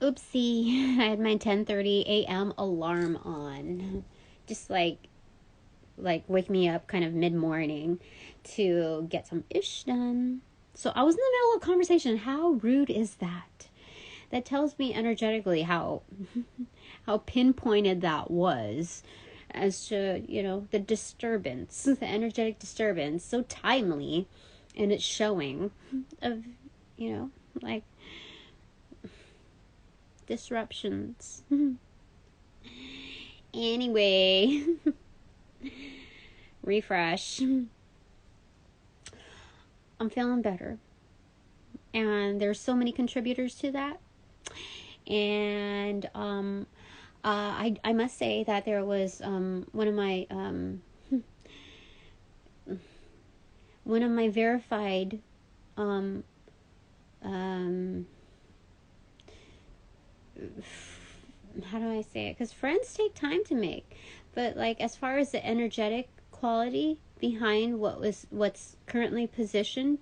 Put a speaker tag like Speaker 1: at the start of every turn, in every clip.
Speaker 1: Oopsie, I had my 10:30 a.m. alarm on. Just like wake me up kind of mid-morning to get some ish done. So I was in the middle of a conversation. How rude is that? That tells me energetically how pinpointed that was as to, the disturbance, the energetic disturbance, so timely, and it's showing of, like disruptions. Anyway, refresh. I'm feeling better. And there's so many contributors to that. And I must say that there was one of my verified how do I say it? Because friends take time to make, but like as far as the energetic quality behind what's currently positioned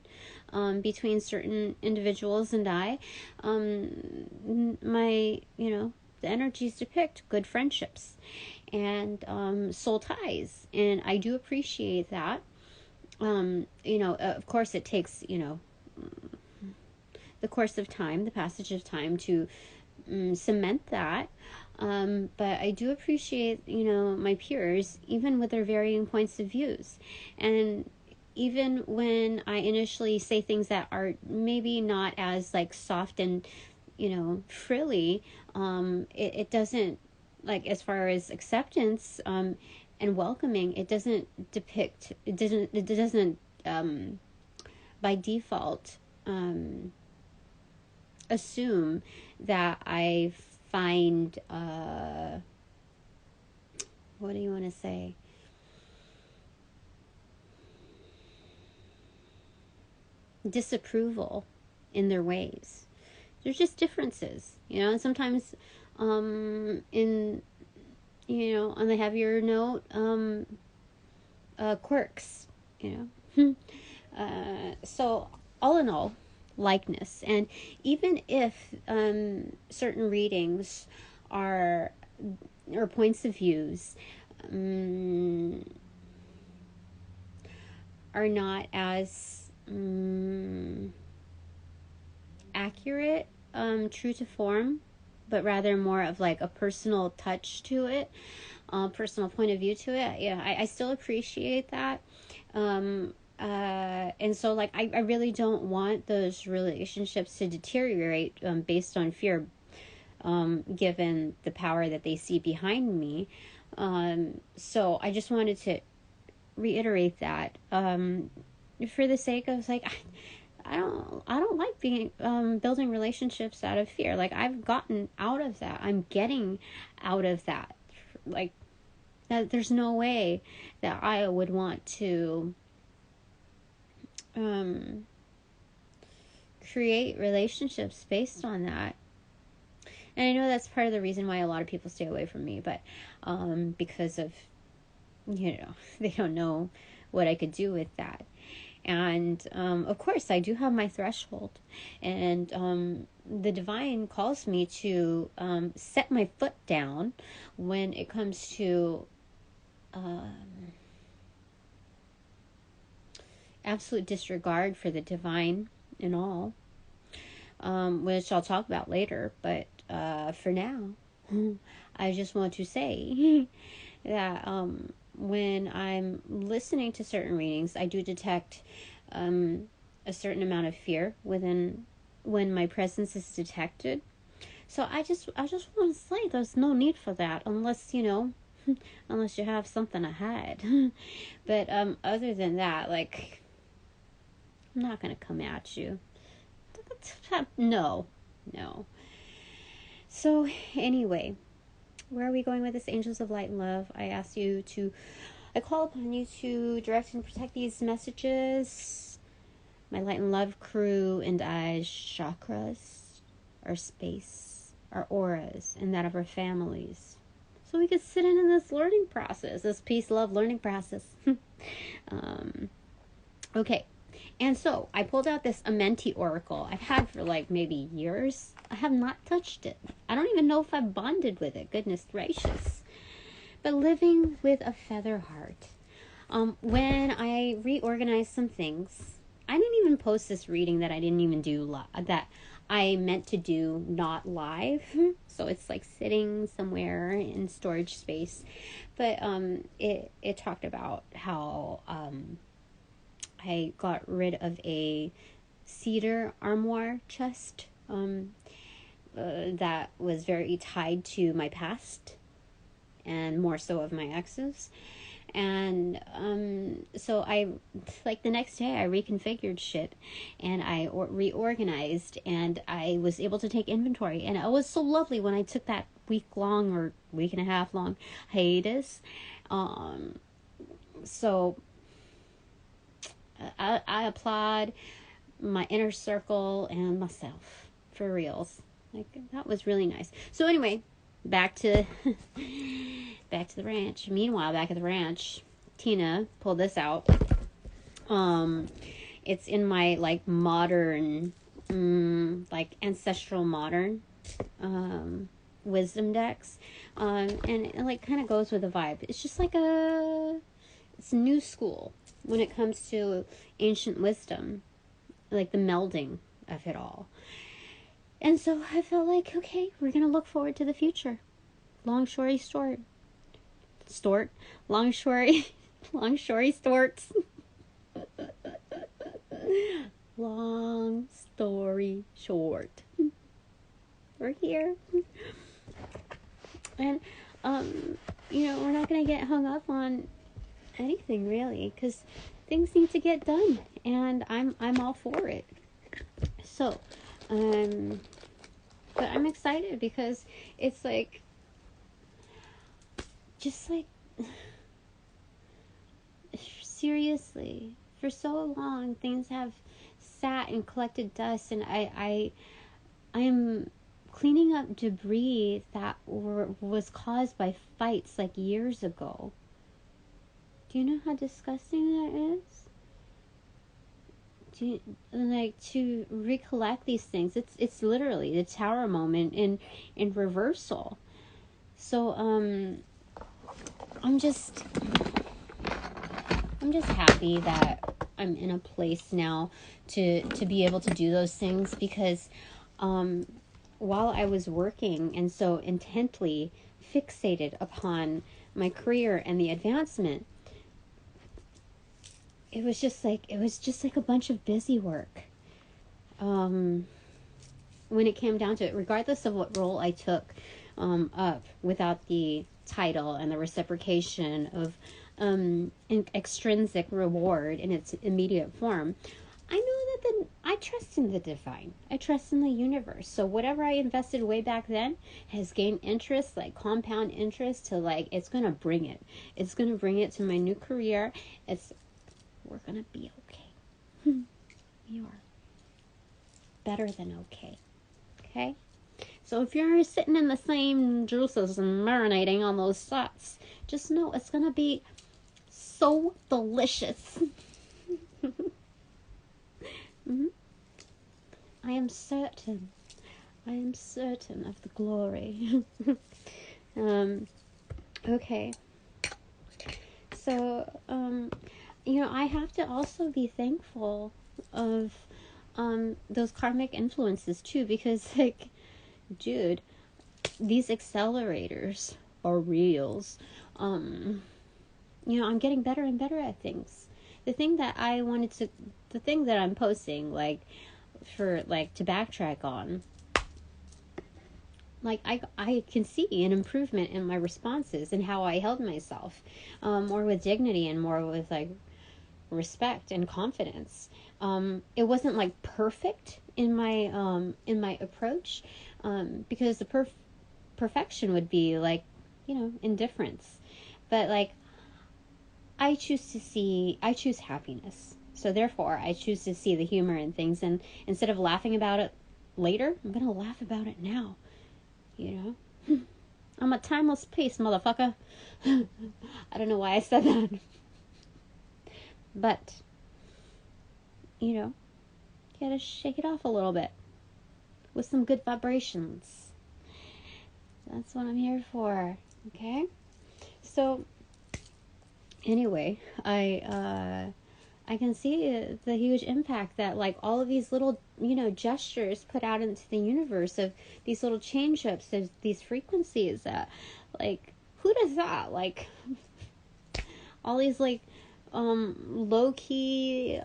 Speaker 1: between certain individuals and I, my the energies depict good friendships and soul ties, and I do appreciate that. Of course, it takes the course of time, the passage of time to cement that. But I do appreciate, my peers, even with their varying points of views. And even when I initially say things that are maybe not as like soft and, frilly, it doesn't, like, as far as acceptance and welcoming, it doesn't by default assume that I find what do you want to say? Disapproval in their ways. There's just differences, and sometimes in on the heavier note, quirks, so all in all, likeness. And even if certain readings or points of views are not as accurate, true to form, but rather more of like a personal touch to it, personal point of view to it, I still appreciate that. And so like I really don't want those relationships to deteriorate based on fear, given the power that they see behind me. So I just wanted to reiterate that for the sake of like I don't like being building relationships out of fear. Like I've gotten out of that. I'm getting out of that. Like there's no way that I would want to create relationships based on that. And I know that's part of the reason why a lot of people stay away from me, but because of they don't know what I could do with that. And of course I do have my threshold, and the divine calls me to set my foot down when it comes to absolute disregard for the divine and all, which I'll talk about later. But for now, I just want to say that when I'm listening to certain readings, I do detect a certain amount of fear when my presence is detected. So I just want to say there's no need for that unless unless you have something to hide. But other than that, like, I'm not gonna come at you. No. So anyway, where are we going with this? Angels of Light and Love. I call upon you to direct and protect these messages. My Light and Love crew and I's chakras, our space, our auras, and that of our families. So we can sit in this learning process, this peace, love, learning process. Okay. And so I pulled out this Amenti Oracle I've had for like maybe years. I have not touched it. I don't even know if I've bonded with it. Goodness gracious. But living with a feather heart. When I reorganized some things, I didn't even post this reading that I didn't even do that I meant to do not live. So it's like sitting somewhere in storage space. But it talked about how I got rid of a cedar armoire chest that was very tied to my past and more so of my exes. And so I, like the next day, I reconfigured shit and I reorganized, and I was able to take inventory. And it was so lovely when I took that week-long or week-and-a-half-long hiatus. So I applaud my inner circle and myself, for reals. Like, that was really nice. So anyway, back to the ranch. Meanwhile, back at the ranch, Tina pulled this out. It's in my like modern, like ancestral modern, wisdom decks, and it like kind of goes with the vibe. It's just like it's new school when it comes to ancient wisdom, like the melding of it all. And so I felt like, okay, we're gonna look forward to the future. Long story short. Long story storts. Long story short. We're here. And, we're not going to get hung up on anything really, because things need to get done, and I'm all for it. So, but I'm excited because it's like, just like, seriously, for so long things have sat and collected dust, and I am cleaning up debris that was caused by fights like years ago. Do you know how disgusting that is? To recollect these things, it's literally the tower moment in reversal. So I'm just happy that I'm in a place now to be able to do those things, because while I was working and so intently fixated upon my career and the advancement, it was just like a bunch of busy work. When it came down to it, regardless of what role I took up, without the title and the reciprocation of extrinsic reward in its immediate form, I know that I trust in the divine. I trust in the universe. So whatever I invested way back then has gained interest, like compound interest, to like, it's going to bring it. It's going to bring it to my new career. We're going to be okay. We are better than okay. Okay? So if you're sitting in the same juices and marinating on those thoughts, just know it's going to be so delicious. Mm-hmm. I am certain of the glory. Okay. So, I have to also be thankful of those karmic influences too, because like, dude, these accelerators or reels, I'm getting better and better at things. The thing that I'm posting, like, for, like, to backtrack on, like, I can see an improvement in my responses and how I held myself, more with dignity and more with, like, respect and confidence. It wasn't, like, perfect in my approach, because the perfection would be, like, indifference. But, like, I choose happiness. So therefore, I choose to see the humor in things, and instead of laughing about it later, I'm going to laugh about it now. I'm a timeless piece, motherfucker. I don't know why I said that. But, you know, you gotta shake it off a little bit with some good vibrations. That's what I'm here for. Okay? So, anyway, I can see the huge impact that, like, all of these little, gestures put out into the universe of these little change-ups of these frequencies that, like, who does that? Like, all these, like, low-key,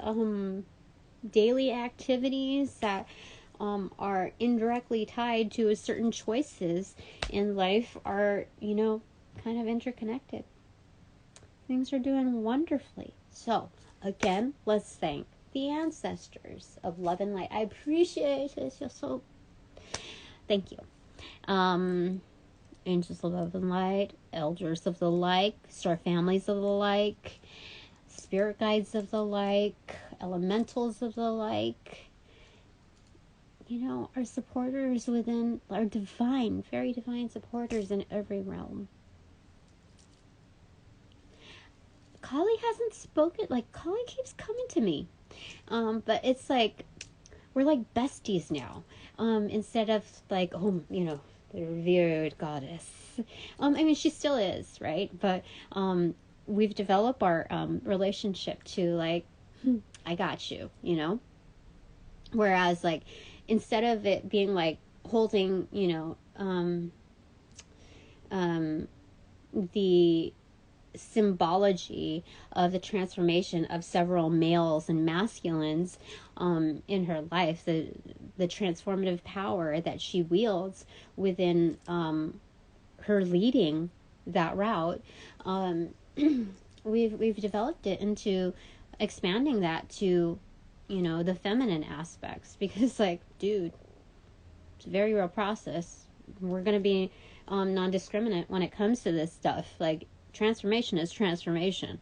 Speaker 1: daily activities that are indirectly tied to a certain choices in life are, kind of interconnected. Things are doing wonderfully. So, again, let's thank the ancestors of love and light. I appreciate it. You're so... Thank you. Angels of love and light, elders of the like, star families of the like, spirit guides of the like, elementals of the like, our supporters within, our divine, very divine supporters in every realm. Kali hasn't spoken. Like, Kali keeps coming to me. But it's like, we're like besties now. Instead of like, the revered goddess. I mean, she still is, right? But we've developed our relationship to like, I got you, Whereas, like, instead of it being like holding, the symbology of the transformation of several males and masculines in her life, the transformative power that she wields within her leading that route, we've developed it into expanding that to the feminine aspects, because, like, dude, it's a very real process. We're going to be non-discriminate when it comes to this stuff. Like, transformation is transformation.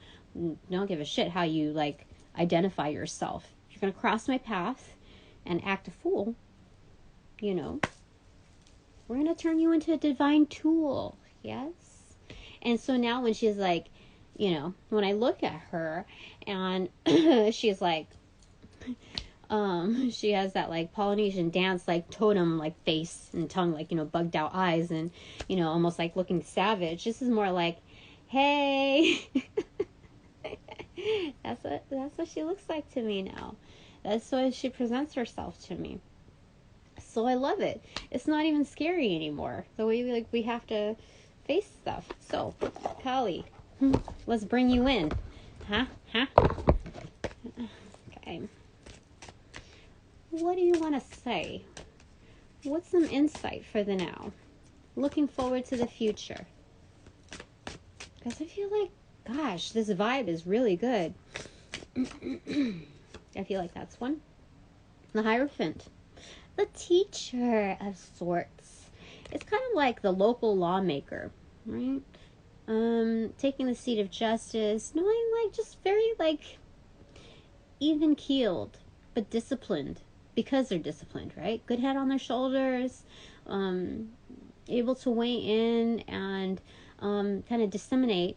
Speaker 1: Don't give a shit how you, like, identify yourself. If you're going to cross my path and act a fool, we're going to turn you into a divine tool. Yes? And so now when she's like, when I look at her and she's like, she has that, like, Polynesian dance, like, totem, like, face and tongue, like, bugged out eyes and, almost like looking savage. This is more like, hey. That's what she looks like to me now. That's the way she presents herself to me. So I love it. It's not even scary anymore. The way we have to face stuff. So, Kali, let's bring you in. Huh? Okay. What do you want to say? What's some insight for the now? Looking forward to the future. Because I feel like, gosh, this vibe is really good. I feel like that's one. The Hierophant. The teacher of sorts. It's kind of like the local lawmaker, right? Taking the seat of justice, knowing, like, just very, like, even-keeled, but disciplined. Because they're disciplined, right? Good head on their shoulders, able to weigh in and kind of disseminate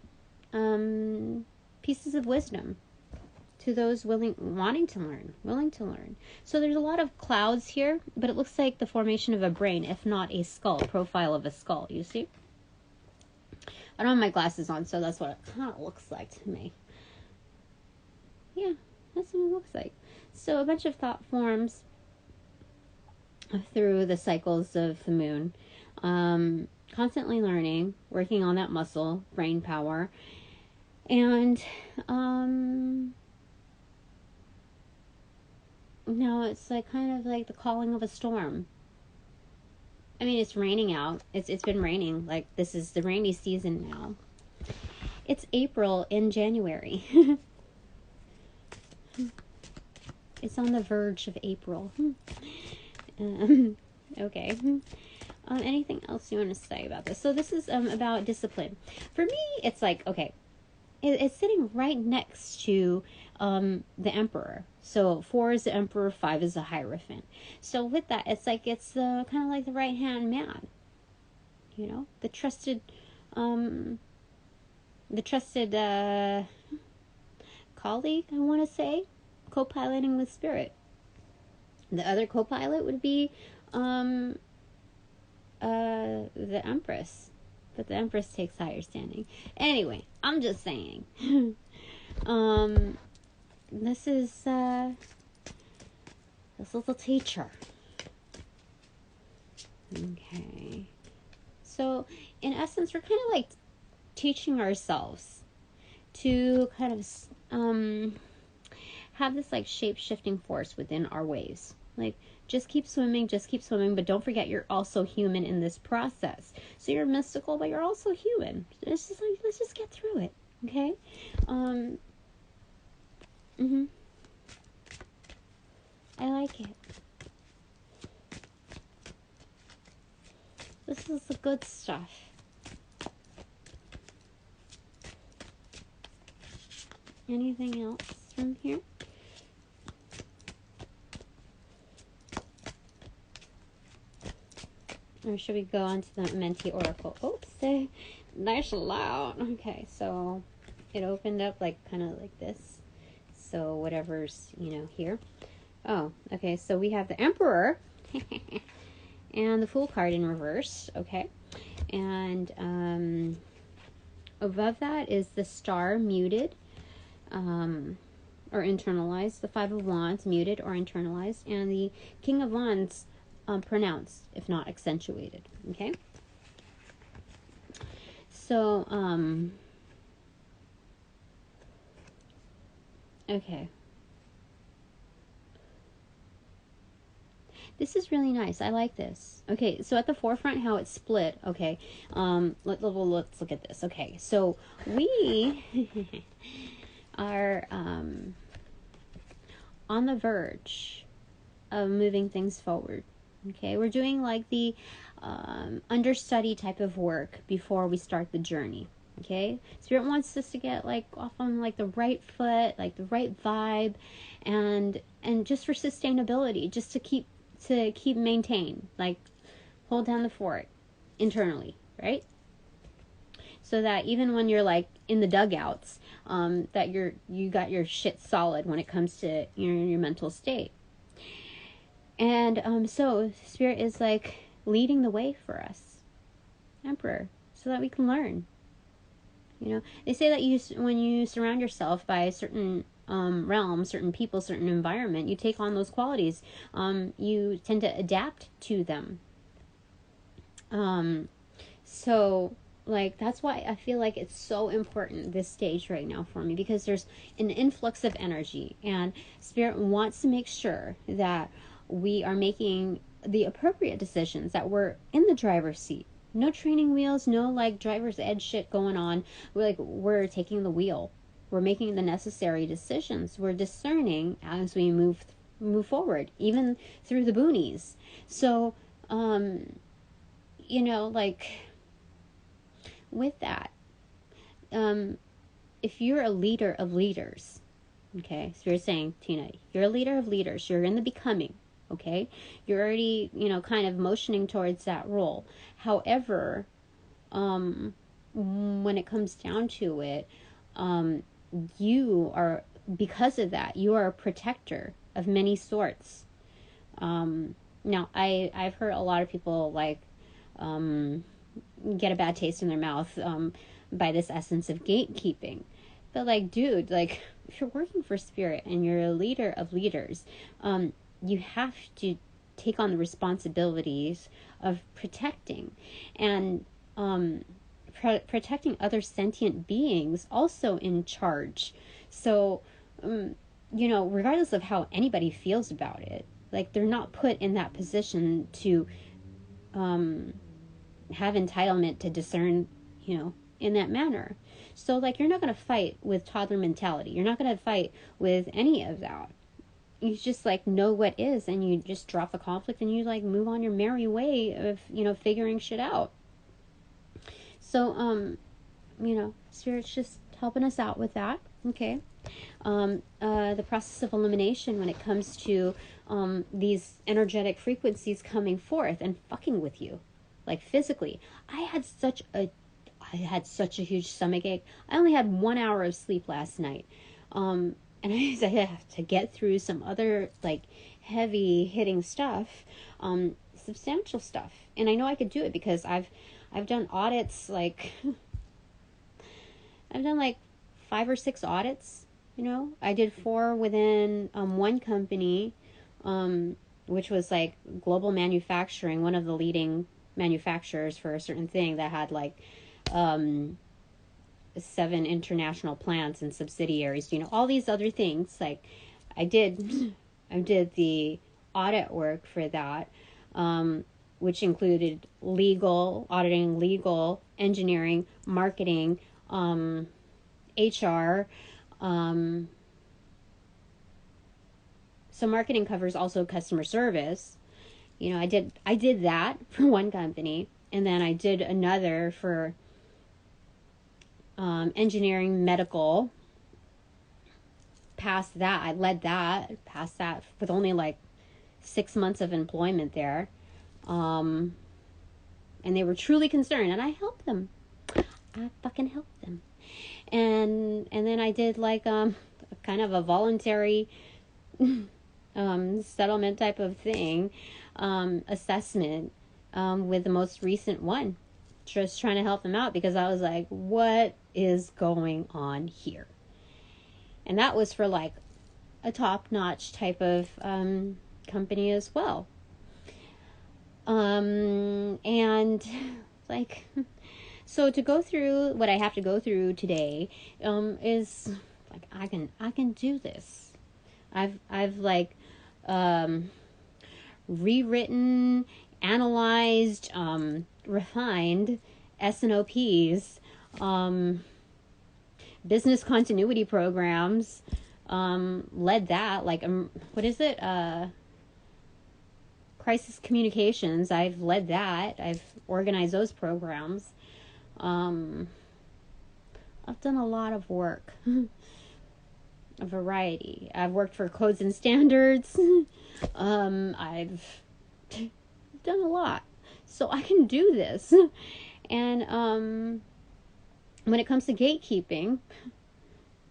Speaker 1: pieces of wisdom to those willing to learn. So there's a lot of clouds here, but it looks like the formation of a brain, if not a skull, profile of a skull, you see? I don't have my glasses on, so that's what it kind of looks like to me. Yeah, that's what it looks like. So a bunch of thought forms through the cycles of the moon. Constantly learning, working on that muscle, brain power. And now it's like kind of like the calling of a storm. I mean, it's raining out. It's been raining. Like, this is the rainy season now. It's April in January. It's on the verge of April. Okay. Anything else you want to say about this? So this is about discipline. For me, it's like, okay, it's sitting right next to the Emperor. So 4 is the Emperor, 5 is the Hierophant. So with that, it's like, it's kind of like the right-hand man. The trusted colleague, I want to say. co-piloting with Spirit. The other co-pilot would be the Empress. But the Empress takes higher standing. Anyway, I'm just saying. This is this little teacher. Okay. So, in essence, we're kind of like teaching ourselves to kind of have this like shape-shifting force within our waves. Like, just keep swimming, but don't forget you're also human in this process. So you're mystical, but you're also human. It's just like, let's just get through it, okay? I like it. This is the good stuff. Anything else from here? Or should we go on to the Mentee Oracle? Oops, nice and loud. Okay, so it opened up like kind of like this. So whatever's, here. Oh, okay, so we have the Emperor and the Fool card in reverse, okay? And above that is the Star muted, or internalized, the Five of Wands muted or internalized, and the King of Wands pronounced, if not accentuated, okay? So, okay. This is really nice. I like this. Okay, so at the forefront, how it's split. Okay, let's look at this. Okay, so we are on the verge of moving things forward. Okay, we're doing like the understudy type of work before we start the journey. Okay, Spirit wants us to get like off on like the right foot, like the right vibe, and just for sustainability, just to keep maintain, like hold down the fort internally, right? So that even when you're like in the dugouts, that you got your shit solid when it comes to your mental state. And so Spirit is like leading the way for us, Emperor, so that we can learn. They say that when you surround yourself by a certain realm, certain people, certain environment, you take on those qualities. You tend to adapt to them. So like that's why I feel like it's so important this stage right now for me, because there's an influx of energy, and Spirit wants to make sure that we are making the appropriate decisions, that we're in the driver's seat. No training wheels, no like driver's ed shit going on. We're taking the wheel. We're making the necessary decisions. We're discerning as we move forward, even through the boonies. So, like with that, if you're a leader of leaders, okay, so you're saying, Tina, you're a leader of leaders. You're in the becoming. Okay, you're already, kind of motioning towards that role. However, when it comes down to it, you are, because of that, you are a protector of many sorts. Now, I've heard a lot of people like get a bad taste in their mouth by this essence of gatekeeping. But like, dude, like if you're working for Spirit and you're a leader of leaders, you have to take on the responsibilities of protecting and protecting other sentient beings also in charge. So, regardless of how anybody feels about it, like they're not put in that position to have entitlement to discern, in that manner. So like, you're not going to fight with toddler mentality. You're not going to fight with any of that. You just like know what is, and you just drop the conflict and you like move on your merry way of, figuring shit out. So, Spirit's just helping us out with that. Okay. The process of elimination when it comes to these energetic frequencies coming forth and fucking with you, like physically. I had such a huge stomach ache. I only had 1 hour of sleep last night. and I have to get through some other like heavy hitting stuff, substantial stuff. And I know I could do it because I've done audits, like I've done like 5 or 6 audits. I did 4 within one company, which was like global manufacturing, one of the leading manufacturers for a certain thing that had like 7 international plants and subsidiaries, all these other things. Like I did the audit work for that, which included auditing legal, engineering, marketing, HR. So marketing covers also customer service. I did that for one company, and then I did another for engineering, medical. Past that, I led that. Past that with only like 6 months of employment there, and they were truly concerned, and I helped them. I fucking helped them. And then I did like kind of a voluntary settlement type of thing, assessment, with the most recent one, just trying to help them out because I was like, what is going on here? And that was for like a top-notch type of company as well. And like, so to go through what I have to go through today, is like, I can do this. I've like, rewritten, analyzed, refined S&OPs, business continuity programs, led that, like, what is it? Crisis communications. I've led that. I've organized those programs. I've done a lot of work, a variety. I've worked for codes and standards. I've done a lot, so I can do this. And when it comes to gatekeeping,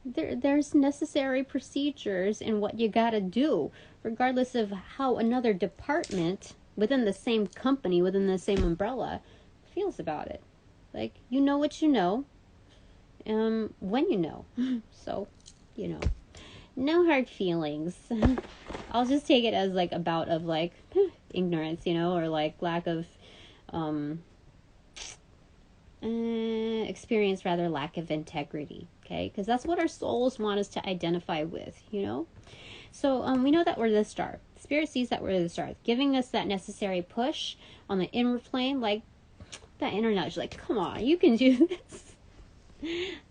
Speaker 1: there's necessary procedures in what you gotta do, regardless of how another department within the same company, within the same umbrella, feels about it. Like, you know what you know, when you know. So, no hard feelings. I'll just take it as like a bout of like ignorance, or like lack of experience, rather lack of integrity. Okay, because that's what our souls want us to identify with. So we know that we're the star. Spirit sees that we're the star, giving us that necessary push on the inward plane, like that inner nudge, like, come on, you can do this.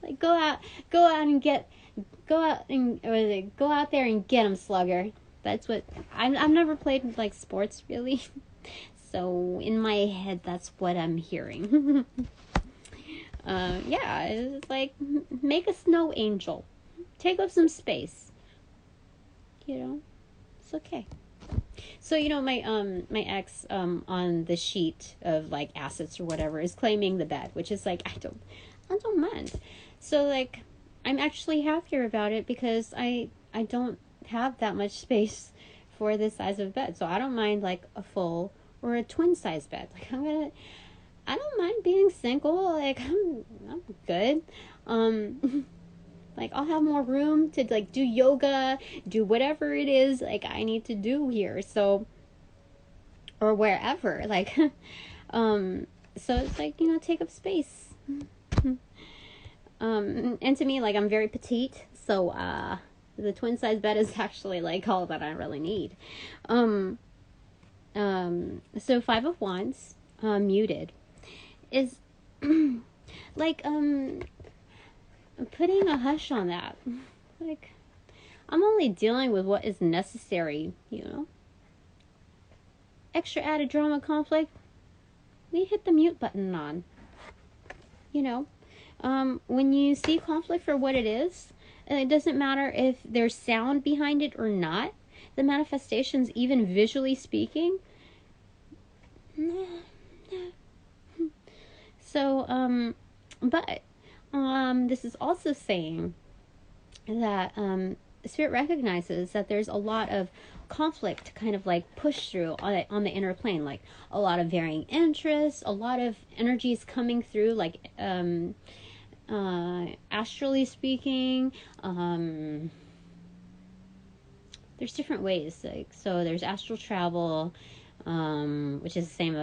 Speaker 1: Like, go out there and get them, slugger. That's what I've never played like sports really, so in my head that's what I'm hearing. Yeah, it's like, make a snow angel, take up some space. It's okay. So my ex on the sheet of like assets or whatever is claiming the bed, which is like, I don't mind. So like, I'm actually happier about it because I don't have that much space for this size of bed. So I don't mind like a full or a twin size bed. Like, I don't mind being single. Like, I'm good. Like, I'll have more room to like do yoga, do whatever it is like I need to do here. So, or wherever, like, so it's like, take up space. And to me, like, I'm very petite, so the twin size bed is actually like all that I really need. So 5 of Wands, muted, is like putting a hush on that. Like, I'm only dealing with what is necessary, Extra added drama, conflict, we hit the mute button on. When you see conflict for what it is, it doesn't matter if there's sound behind it or not. The manifestations, even visually speaking. So, but this is also saying that Spirit recognizes that there's a lot of conflict kind of like push through on the inner plane, like a lot of varying interests, a lot of energies coming through, like astrally speaking. There's different ways, like, so there's astral travel, which is the same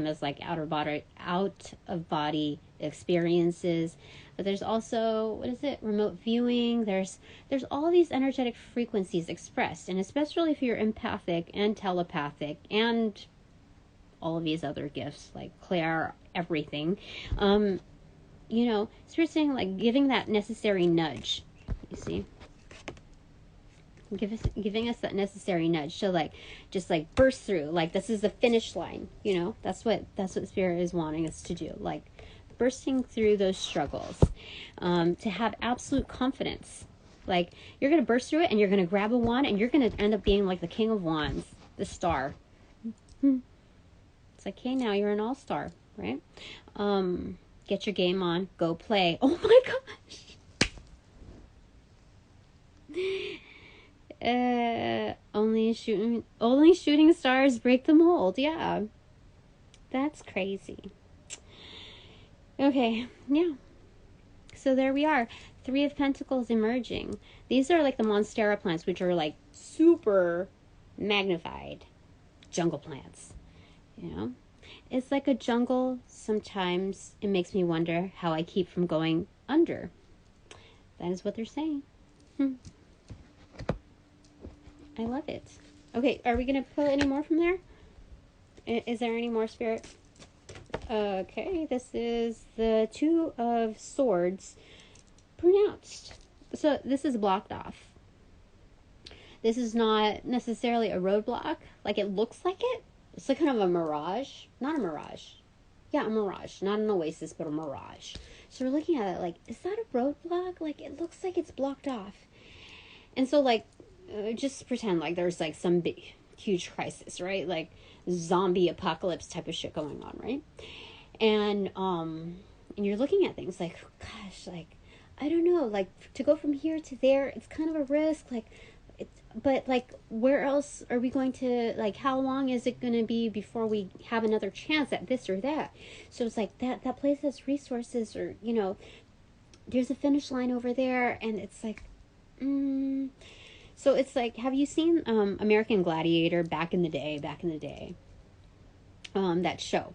Speaker 1: as like out of body experiences. But there's also, what is it, remote viewing. There's all these energetic frequencies expressed, and especially if you're empathic and telepathic and all of these other gifts like clair, everything. You know, Spirit's saying like giving that necessary nudge. You see, giving us that necessary nudge to like just like burst through, like this is the finish line. You know, that's what Spirit is wanting us to do, like bursting through those struggles, to have absolute confidence. Like you're gonna burst through it, and you're gonna grab a wand, and you're gonna end up being like the King of Wands, the star. It's like, hey, now you're an all-star, right? Get your game on, go play. Oh my gosh. Only shooting stars break the mold. Yeah, that's crazy. Okay, yeah. So there we are. 3 of Pentacles emerging. These are like the Monstera plants, which are like super magnified jungle plants. You know, it's like a jungle. Sometimes it makes me wonder how I keep from going under. That is what they're saying. I love it. Okay, are we going to pull any more from there? Is there any more, Spirit? Okay, this is the 2 of Swords pronounced. So this is blocked off. This is not necessarily a roadblock. Like it looks like it. It's like kind of a mirage. Not a mirage. Yeah, a mirage. Not an oasis, but a mirage. So we're looking at it like, is that a roadblock? Like it looks like it's blocked off. And so like, just pretend like there's like some big, huge crisis, right? Like zombie apocalypse type of shit going on, right? And you're looking at things like, gosh, like, I don't know, like to go from here to there, it's kind of a risk, like, but like, where else are we going to, like, how long is it going to be before we have another chance at this or that? So it's like that place has resources, or, you know, there's a finish line over there, and it's like, so it's like, have you seen American Gladiator back in the day? That show.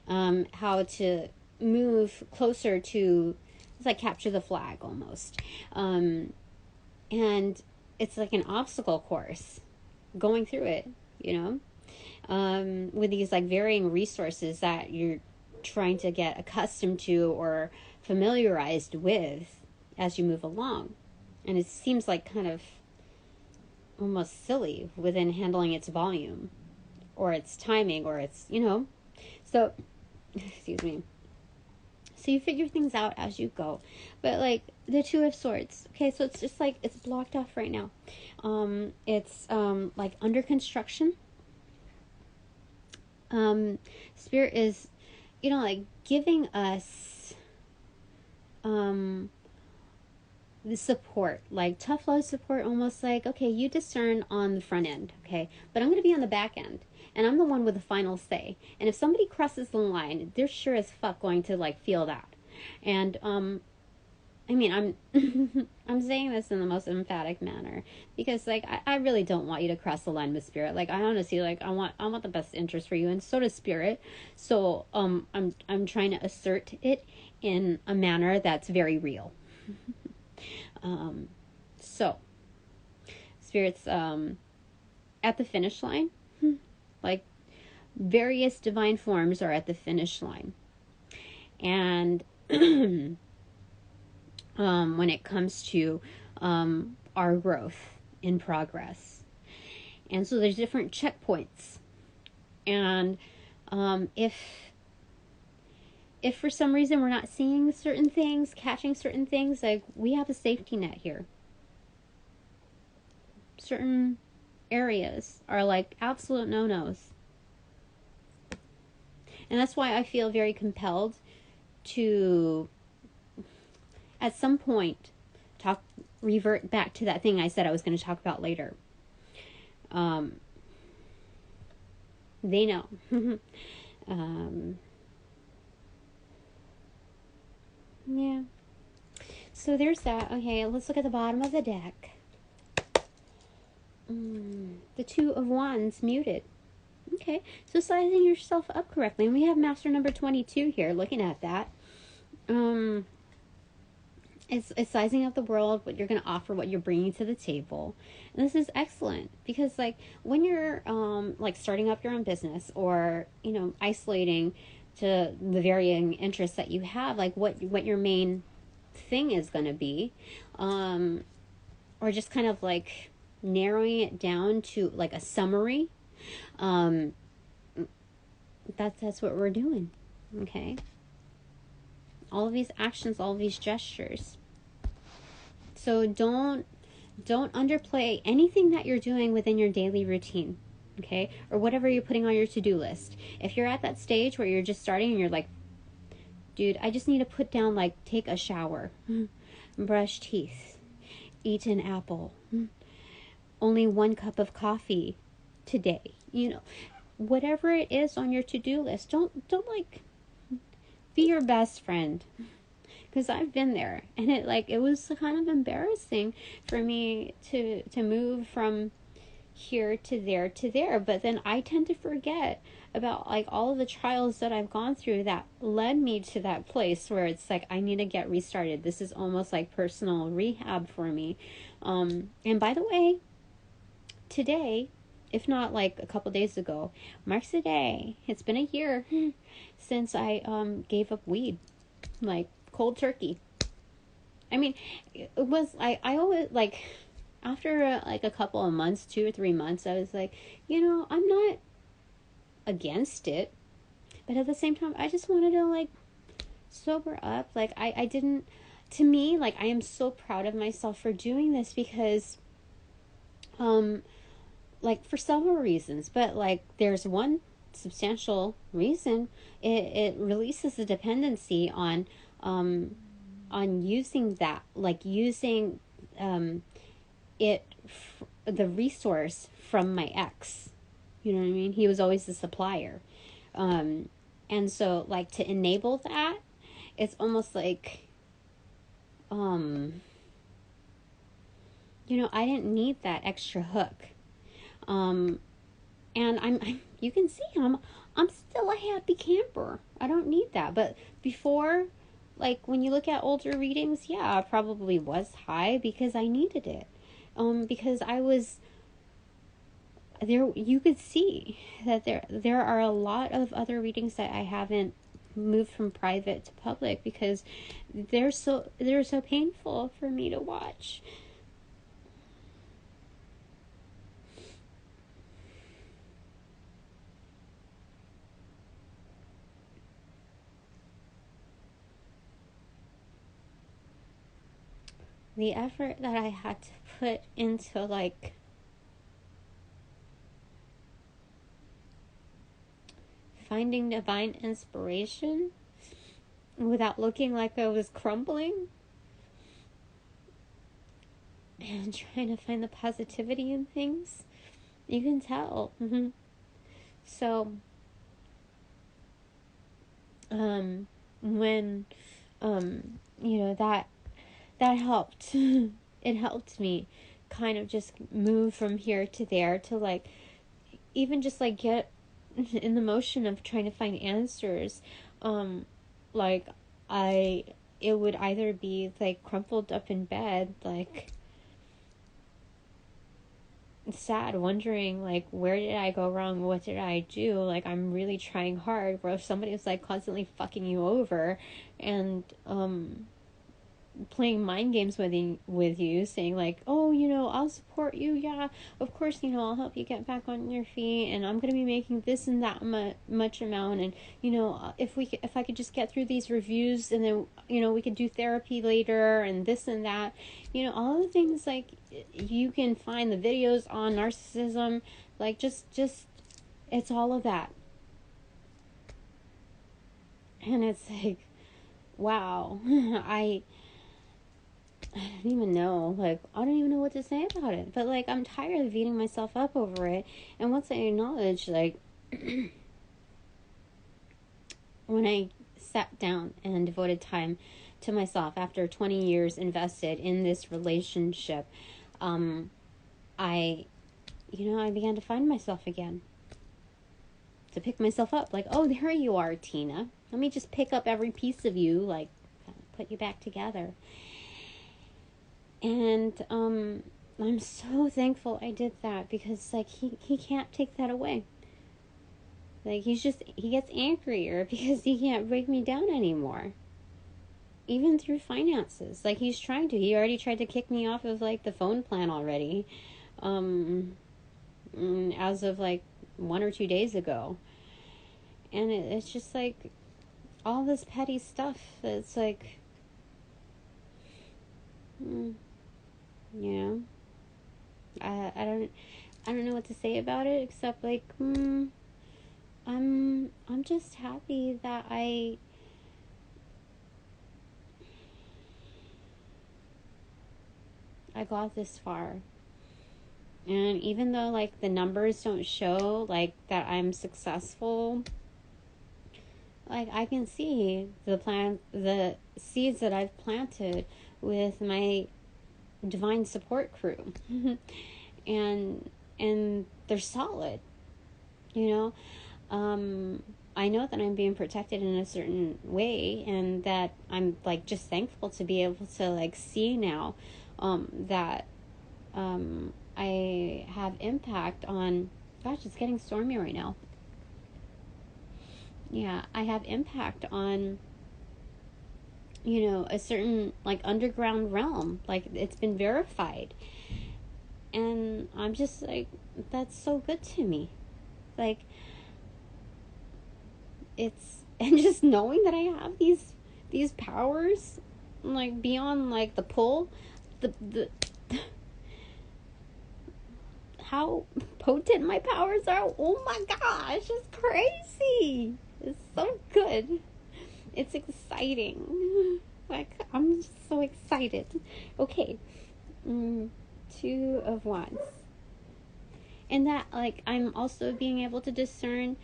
Speaker 1: How to move closer to, it's like capture the flag almost. And it's like an obstacle course going through it, you know, with these like varying resources that you're trying to get accustomed to or familiarized with as you move along. And it seems like kind of almost silly within handling its volume or its timing or its, you know, so, excuse me. So you figure things out as you go. But like the 2 of Swords. Okay, so it's just like it's blocked off right now. It's like under construction. Spirit is, you know, like giving us the support, like tough love support, almost like, okay, you discern on the front end, okay, but I'm going to be on the back end. And I'm the one with the final say. And if somebody crosses the line, they're sure as fuck going to like feel that. And I mean, I'm I'm saying this in the most emphatic manner because like I really don't want you to cross the line with Spirit. Like I honestly, like I want the best interest for you, and so does Spirit. So I'm trying to assert it in a manner that's very real. So Spirit's at the finish line. Like various divine forms are at the finish line. And when it comes to our growth in progress. And so there's different checkpoints. And if for some reason we're not seeing certain things, catching certain things, like we have a safety net here. Certain areas are like absolute no-nos. And that's why I feel very compelled to, at some point, talk revert back to that thing I said I was going to talk about later. They know. Yeah. So there's that. Okay, let's look at the bottom of the deck. The Two of Wands muted. Okay, so sizing yourself up correctly. And we have Master number 22 here, looking at that. It's sizing up the world, what you're going to offer, what you're bringing to the table. And this is excellent because, like, when you're, like, starting up your own business or, you know, isolating to the varying interests that you have, like, what your main thing is going to be, or just kind of, like, narrowing it down to, like, a summary, that's what we're doing, okay? All of these actions, all of these gestures. So don't underplay anything that you're doing within your daily routine, okay? Or whatever you're putting on your to-do list. If you're at that stage where you're just starting and you're like, dude, I just need to put down, like, take a shower, brush teeth, eat an apple, only 1 cup of coffee today, you know, whatever it is on your to-do list, don't like, be your best friend. Because I've been there, and it was kind of embarrassing for me to move from here to there, but then I tend to forget about, like, all of the trials that I've gone through that led me to that place where it's like, I need to get restarted. This is almost like personal rehab for me. And by the way, today, if not like a couple days ago, marks the day. It's been a year since I gave up weed, like, cold turkey. I mean, it was, I always, like, after like a couple of months, 2 or 3 months, I was like, you know, I'm not against it, but at the same time, I just wanted to, like, sober up. Like, I didn't, to me, like, I am so proud of myself for doing this because, like, for several reasons, but, like, there's one substantial reason. It releases the dependency on using that, like, using the resource from my ex. You know what I mean? He was always the supplier. And so, like, to enable that, it's almost like, you know, I didn't need that extra hook. And I'm you can see I'm still a happy camper. I don't need that. But before, like, when you look at older readings, yeah, I probably was high because I needed it. Because I was there. You could see that there are a lot of other readings that I haven't moved from private to public because they're so painful for me to watch. The effort that I had to put into, like, finding divine inspiration without looking like I was crumbling and trying to find the positivity in things, you can tell. So, when, you know, that helped. It helped me kind of just move from here to there to, like, even just, like, get in the motion of trying to find answers. Like, it would either be, like, crumpled up in bed, like, sad, wondering, like, where did I go wrong? What did I do? Like, I'm really trying hard. Where if somebody was, like, constantly fucking you over and, playing mind games with you, saying, like, oh, you know, I'll support you, yeah, of course, you know, I'll help you get back on your feet, and I'm gonna be making this and that much amount, and, you know, if I could just get through these reviews, and then, you know, we could do therapy later, and this and that, you know, all the things, like, you can find the videos on narcissism, like, just it's all of that. And it's like, wow. I don't even know. Like, I don't even know what to say about it. But, like, I'm tired of beating myself up over it. And once I acknowledge, like, when I sat down and devoted time to myself after 20 years invested in this relationship, I began to find myself again. To pick myself up. Like, oh, there you are, Tina. Let me just pick up every piece of you, like, put you back together. And I'm so thankful I did that, because, like, he can't take that away. Like, he gets angrier because he can't break me down anymore. Even through finances. Like, he already tried to kick me off of, like, the phone plan already. As of, like, 1 or 2 days ago. And it's just, like, all this petty stuff that's, like, I don't know what to say about it, except, like, I'm just happy that I got this far. And even though, like, the numbers don't show, like, that I'm successful, like, I can see the seeds that I've planted with my divine support crew. and they're solid, you know. I know that I'm being protected in a certain way, and that I'm, like, just thankful to be able to, like, see now that I have impact on, gosh, it's getting stormy right now. Yeah, I have impact on, a certain, like, underground realm. Like, it's been verified. And I'm just, like, that's so good to me. Like, and just knowing that I have these powers, like, beyond, like, the pull, the how potent my powers are. Oh my gosh, it's crazy. It's so good. It's exciting. Like, I'm just so excited. Okay. 2 of Wands. And that, like, I'm also being able to discern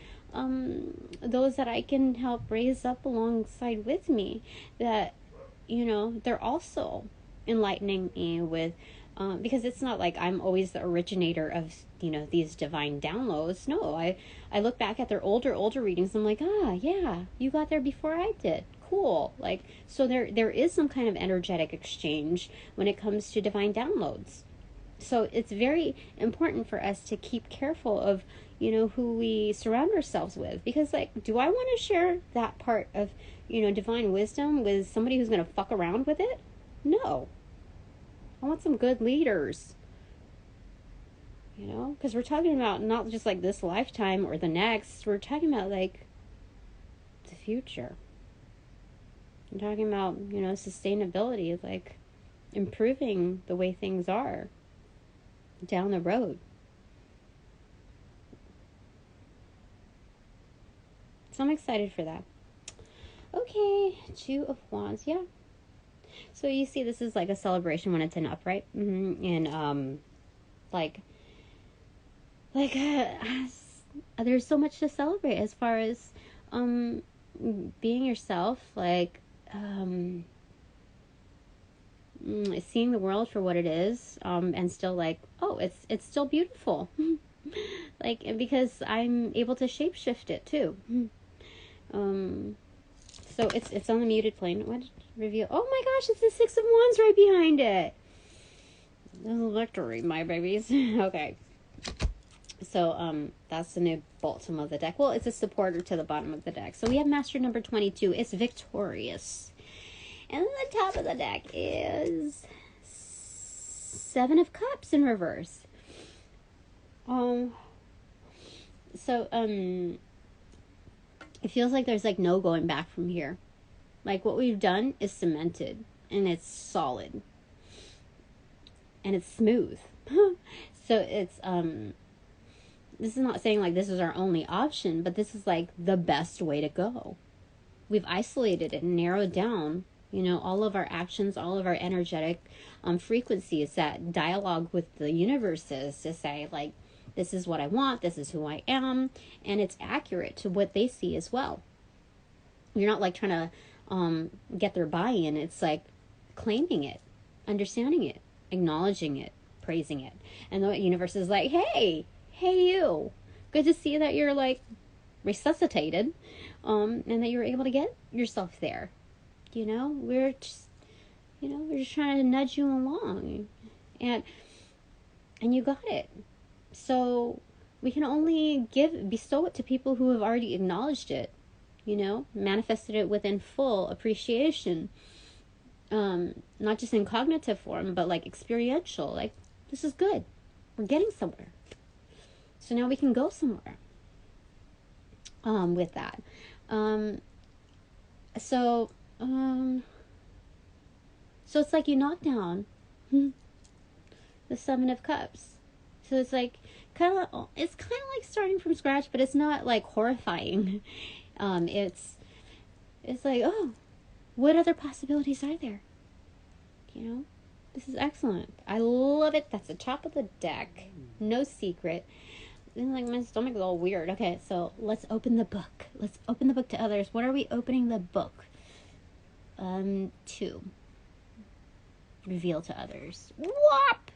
Speaker 1: those that I can help raise up alongside with me, that, they're also enlightening me with, because it's not like I'm always the originator of, these divine downloads. No, I look back at their older readings. I'm like, yeah, you got there before I did. Cool. Like, so there is some kind of energetic exchange when it comes to divine downloads. So it's very important for us to keep careful of, who we surround ourselves with. Because, like, do I want to share that part of, divine wisdom with somebody who's going to fuck around with it? No. I want some good leaders. Because we're talking about not just, like, this lifetime or the next. We're talking about, like, the future. We're talking about, sustainability, like, improving the way things are down the road. So I'm excited for that. Okay, 2 of Wands, yeah. So you see, this is like a celebration when it's an upright. And, there's so much to celebrate as far as, being yourself, like, seeing the world for what it is, and still, like, oh, it's still beautiful. Like, because I'm able to shapeshift it too. So it's on the muted plane. What did reveal? Oh my gosh, it's the 6 of Wands right behind it. Victory, my babies. Okay. So that's the new bottom of the deck. Well, it's a supporter to the bottom of the deck. So we have Master number 22. It's victorious. And then the top of the deck is 7 of Cups in reverse. It feels like there's, like, no going back from here. Like, what we've done is cemented, and it's solid, and it's smooth. So it's, this is not saying, like, this is our only option, but this is, like, the best way to go. We've isolated it and narrowed down You know, all of our actions, all of our energetic frequencies, that dialogue with the universe is to say, like, this is what I want, this is who I am, and it's accurate to what they see as well. You're not like trying to get their buy-in. It's like claiming it, understanding it, acknowledging it, praising it. And the universe is like, hey you, good to see that you're like resuscitated, and that you're able to get yourself there. You know, we're just trying to nudge you along, and you got it. So we can only bestow it to people who have already acknowledged it, you know, manifested it within full appreciation, not just in cognitive form, but like experiential. Like, this is good, we're getting somewhere, so now we can go somewhere with that. So it's like you knock down the Seven of Cups. So it's like kind of like starting from scratch, but it's not like horrifying. It's like, oh, what other possibilities are there? You know, this is excellent. I love it. That's the top of the deck. No secret. And like, my stomach is all weird. Okay, so let's open the book. Let's open the book to others. What are we opening the book to? Reveal to others. Whop!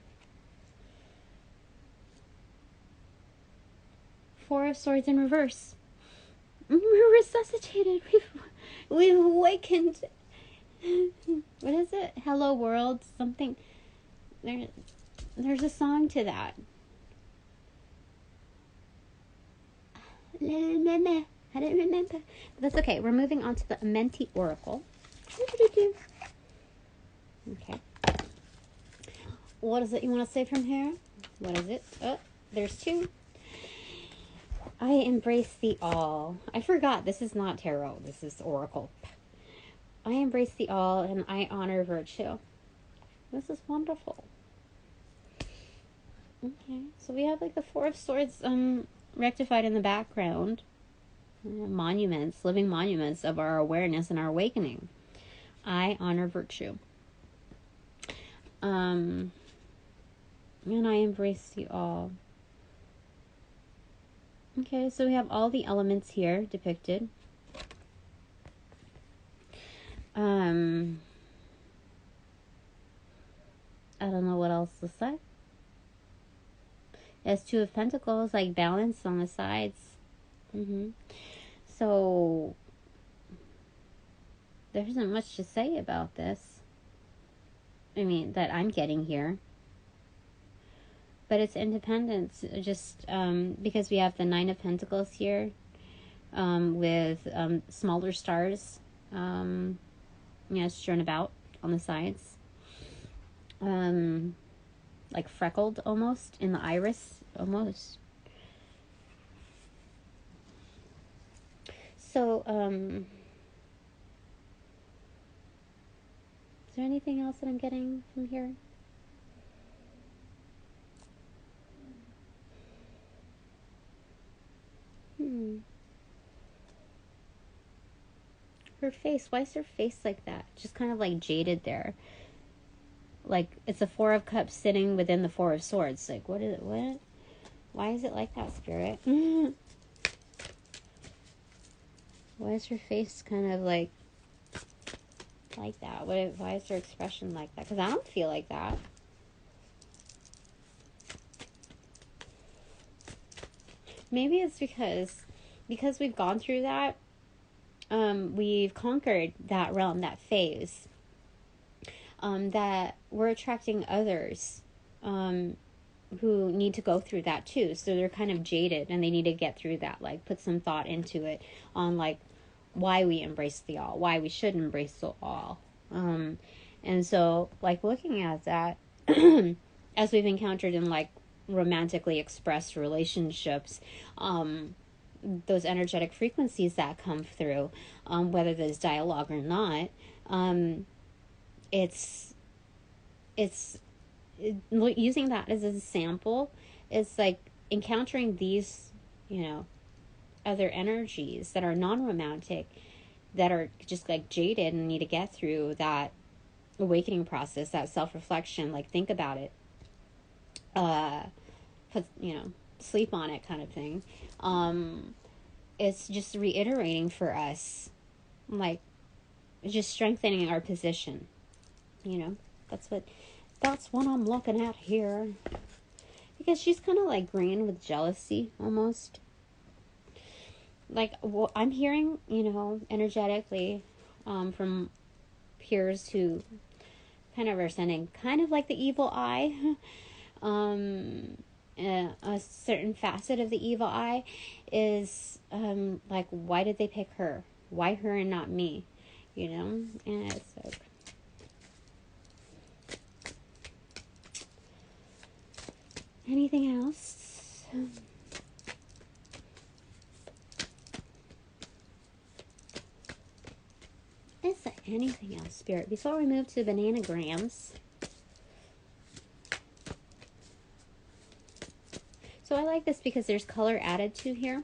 Speaker 1: Four of Swords in reverse. We're resuscitated. We've awakened. What is it? Hello world. Something. There's a song to that. I didn't remember. But that's okay. We're moving on to the Amenti Oracle. Okay. What is it you want to say from here? What is it? Oh, there's two. I embrace the all. I forgot. This is not tarot. This is oracle. I embrace the all and I honor virtue. This is wonderful. Okay. So we have like the Four of Swords rectified in the background. Monuments, living monuments of our awareness and our awakening. I honor virtue. And I embrace the all. Okay, so we have all the elements here depicted. I don't know what else to say. There's Two of Pentacles, like balance on the sides. So there isn't much to say about this. I mean, that I'm getting here. But it's independence, just because we have the Nine of Pentacles here, with smaller stars, strewn about on the sides, like freckled almost in the iris, almost. So, is there anything else that I'm getting from here? Her face, why is her face like that? Just kind of like jaded there. Like it's a Four of Cups sitting within the Four of Swords. Like, what is it? What? Why is it like that, Spirit? Why is her face kind of like that? Why is her expression like that? Because I don't feel like that. Maybe it's because we've gone through that. We've conquered that realm, that phase. That we're attracting others who need to go through that too. So they're kind of jaded and they need to get through that. Like, put some thought into it on like why we embrace the all, why we should embrace the all. And so like looking at that as we've encountered in like romantically expressed relationships, those energetic frequencies that come through, whether there's dialogue or not, it's using that as a sample. It's like encountering these, other energies that are non-romantic that are just like jaded and need to get through that awakening process, that self-reflection. Like, think about it, put, sleep on it, kind of thing. It's just reiterating for us, like, just strengthening our position. That's what I'm looking at here, because she's kind of like green with jealousy almost. Like, I'm hearing, energetically, from peers who kind of are sending kind of like the evil eye. A certain facet of the evil eye is, like, why did they pick her? Why her and not me? And it's like, anything else? Is there anything else, Spirit? Before we move to bananagrams. So I like this because there's color added to here.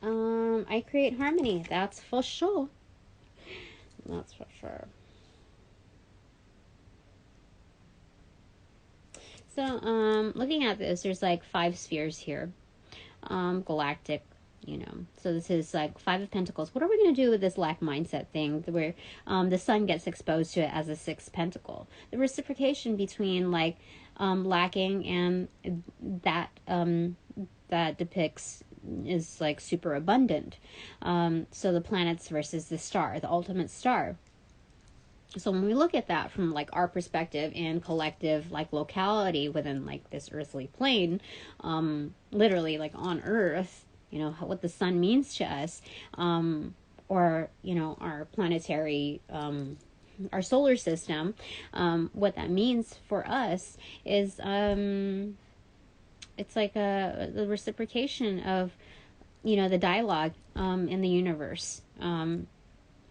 Speaker 1: I create harmony. That's for sure. That's for sure. So, looking at this, there's like 5 spheres here. Galactic, So this is like 5 of Pentacles. What are we going to do with this lack mindset thing where the sun gets exposed to it as a 6th pentacle? The reciprocation between like lacking and that that depicts is like super abundant. So the planets versus the star, the ultimate star. So when we look at that from like our perspective and collective like locality within like this earthly plane, literally like on Earth, what the sun means to us, or our planetary, our solar system, what that means for us is it's like the reciprocation of the dialogue in the universe,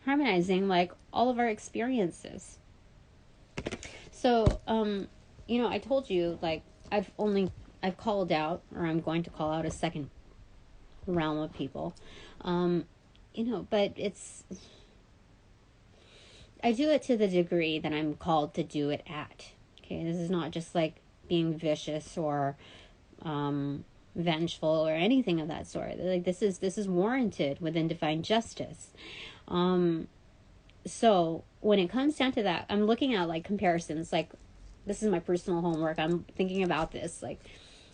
Speaker 1: harmonizing like all of our experiences. So I told you, like, I've called out, or I'm going to call out a second realm of people, but I do it to the degree that I'm called to do it at. Okay, this is not just like being vicious or vengeful or anything of that sort. Like, this is warranted within divine justice. So when it comes down to that, I'm looking at like comparisons. Like, this is my personal homework. I'm thinking about this. Like,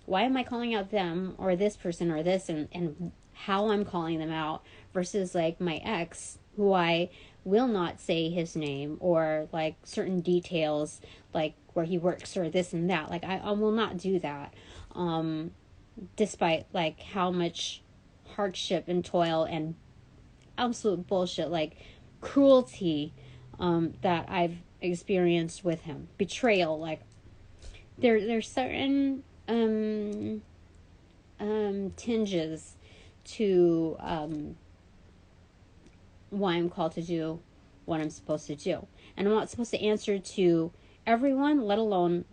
Speaker 1: why am I calling out them or this person or this, and how I'm calling them out versus like my ex, who I will not say his name or like certain details, like where he works or this and that. Like, I will not do that. Despite like how much hardship and toil and absolute bullshit, like cruelty, that I've experienced with him, betrayal, like there's certain tinges to why I'm called to do what I'm supposed to do, and I'm not supposed to answer to everyone, let alone,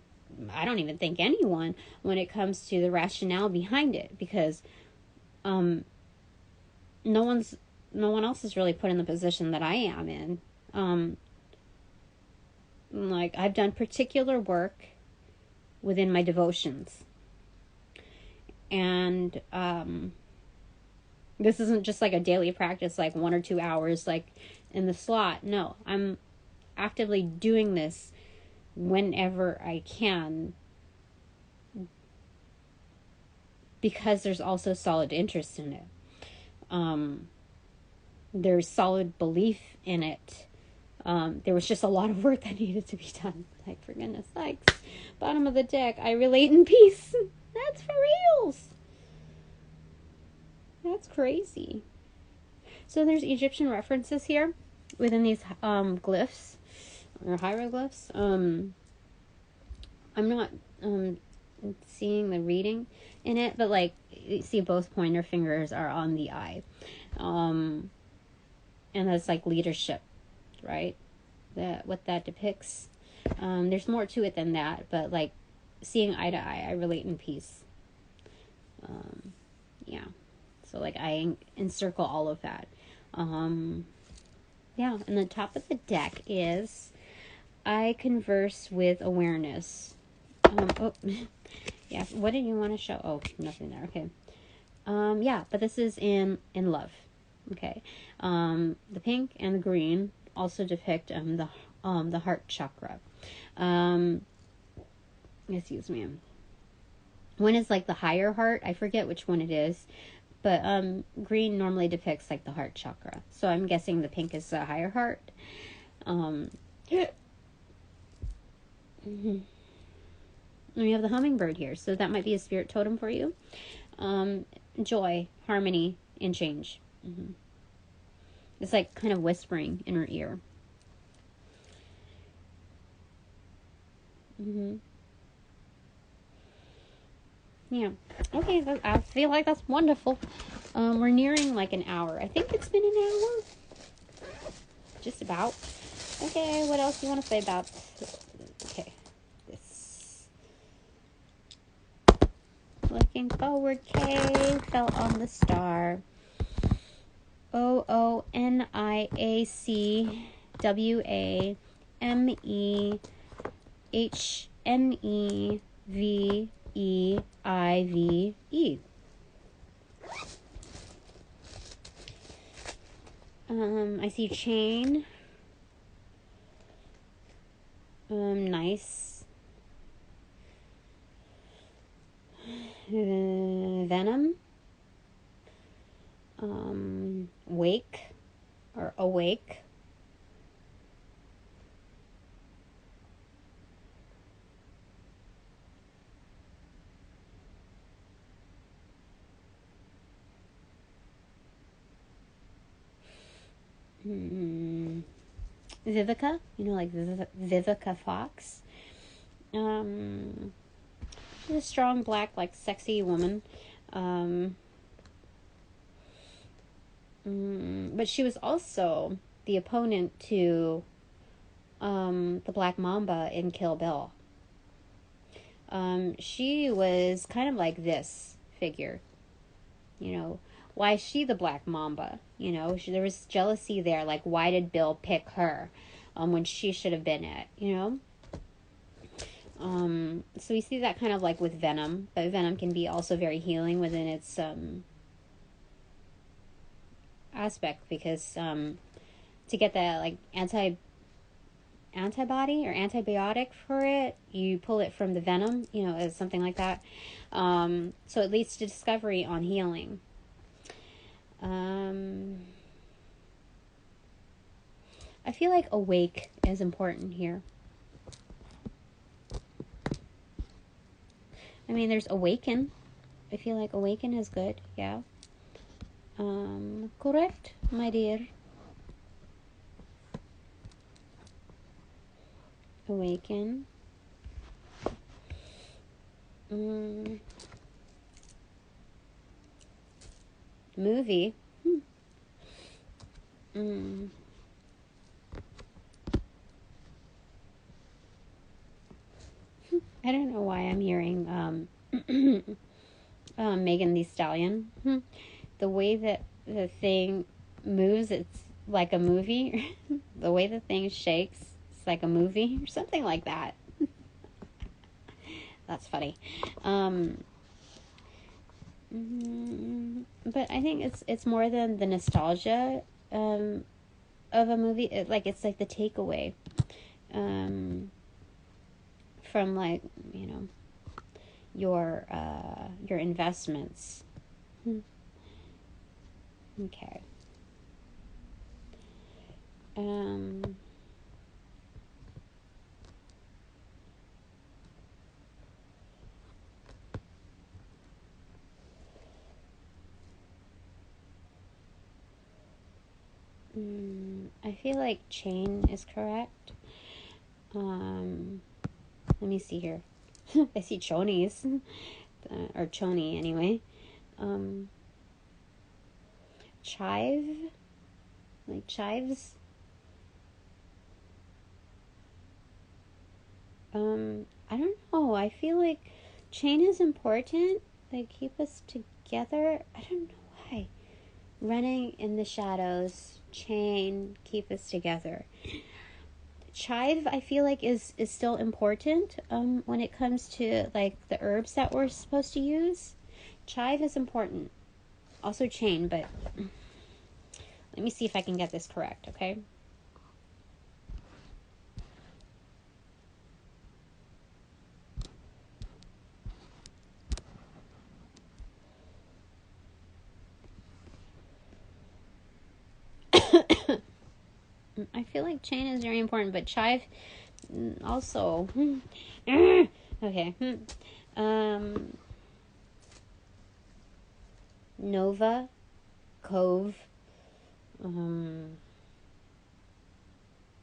Speaker 1: I don't even think anyone, when it comes to the rationale behind it, because no one else is really put in the position that I am in. Like, I've done particular work within my devotions, and this isn't just like a daily practice, like 1 or 2 hours like in the slot. No, I'm actively doing this whenever I can, because there's also solid interest in it. There's solid belief in it. There was just a lot of work that needed to be done. Like, for goodness sakes. Bottom of the deck, I relate in peace. That's for reals. That's crazy. So there's Egyptian references here within these glyphs or hieroglyphs. I'm not seeing the reading in it, but like, you see both pointer fingers are on the eye. And that's like leadership, right? What that depicts. There's more to it than that, but like, seeing eye to eye, I relate in peace. Yeah. So like, I encircle all of that. Yeah, and the top of the deck is I converse with awareness. Oh, yeah. What did you want to show? Oh, nothing there. Okay. Yeah, but this is in love. Okay. The pink and the green also depict the heart chakra. Excuse me. One is like the higher heart. I forget which one it is, but green normally depicts like the heart chakra. So I'm guessing the pink is the higher heart. Mm-hmm. And we have the hummingbird here, so that might be a spirit totem for you. Joy, harmony, and change. Mm-hmm. It's like kind of whispering in her ear. Mm-hmm. Yeah. Okay, I feel like that's wonderful. We're nearing like an hour. I think it's been an hour. Just about. Okay, what else do you want to say about... Okay, this. Looking forward, K fell on the star. OONIACWAMEHMEVEIVE. I see chain. Nice. Venom. Wake or awake. Vivica, like Vivica Fox. She's a strong, black, like sexy woman. But she was also the opponent to the Black Mamba in Kill Bill. She was kind of like this figure. Why is she the Black Mamba? There was jealousy there. Like, why did Bill pick her when she should have been it? So we see that kind of like with Venom, but Venom can be also very healing within its aspect, because to get that like antibody or antibiotic for it, you pull it from the venom, as something like that. So it leads to discovery on healing. I feel like awake is important here. I mean, there's awaken. I feel like awaken is good. Yeah. Correct, my dear. Awaken. Movie. I don't know why I'm hearing Megan Thee Stallion. The way that the thing moves, it's like a movie. The way the thing shakes, it's like a movie or something like that. That's funny. But I think it's more than the nostalgia of a movie. It's like the takeaway from like your investments. Okay. I feel like chain is correct. Let me see here. I see chonies, or choni anyway. Chive, like chives. I don't know. I feel like chain is important. They keep us together. I don't know why. running in the shadows, chain, keep us together. Chive, I feel like is still important when it comes to like the herbs that we're supposed to use. Chive is important. Also chain, but let me see if I can get this correct, okay? I feel like chain is very important, but chive also. Okay. Nova, cove,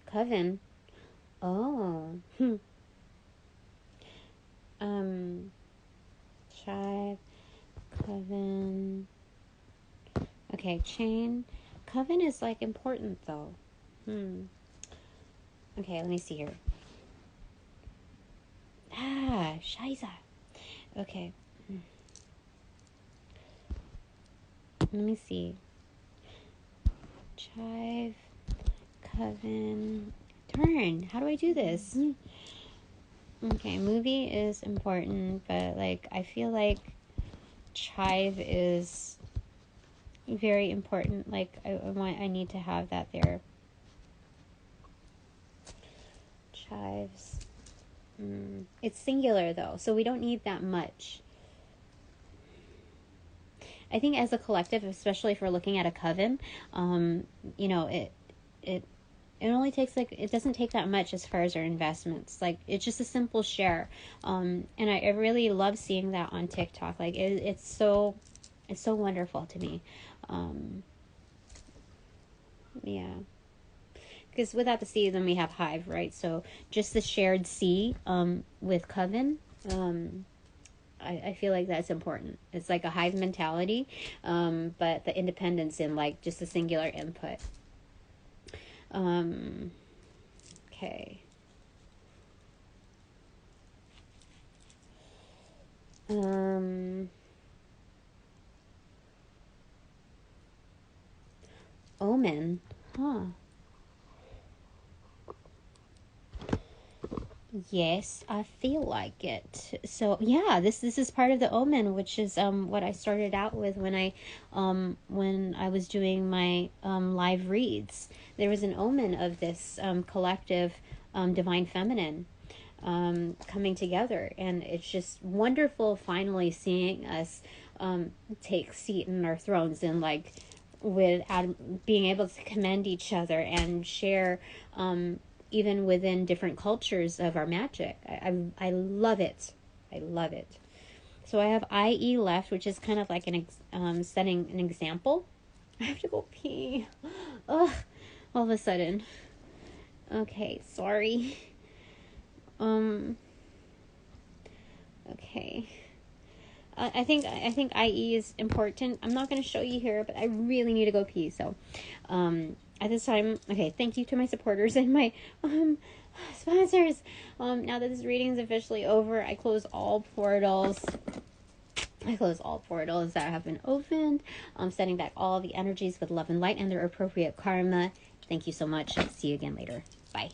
Speaker 1: coven. Oh. Chive, coven. Okay, chain. Coven is like important though. Okay, let me see here. Scheiße. Okay. Let me see. Chive, coven. Turn. How do I do this? Okay, movie is important, but like I feel like chive is very important. Like I need to have that there. Chives. It's singular though, so we don't need that much. I think as a collective, especially if we're looking at a coven, you know, it only takes like, it doesn't take that much as far as our investments. Like it's just a simple share. And I really love seeing that on TikTok. Like it's so wonderful to me. Yeah. Because without the C, then we have hive, right? So just the shared C with coven, I feel like that's important. It's like a hive mentality, but the independence in like just a singular input. Okay. Omen. Huh. Yes, I feel like it. So yeah, this is part of the omen, which is what I started out with when I was doing my live reads. There was an omen of this collective divine feminine coming together, and it's just wonderful finally seeing us take seat in our thrones and like without being able to commend each other and share even within different cultures of our magic. I love it. I love it. So I have IE left, which is kind of like setting an example. I have to go pee. Ugh, all of a sudden. Okay, sorry. Okay. I think IE is important. I'm not going to show you here, but I really need to go pee. So, at this time, okay, thank you to my supporters and my sponsors. Now that this reading is officially over, I close all portals. That have been opened. Sending back all the energies with love and light and their appropriate karma. Thank you so much. See you again later. Bye.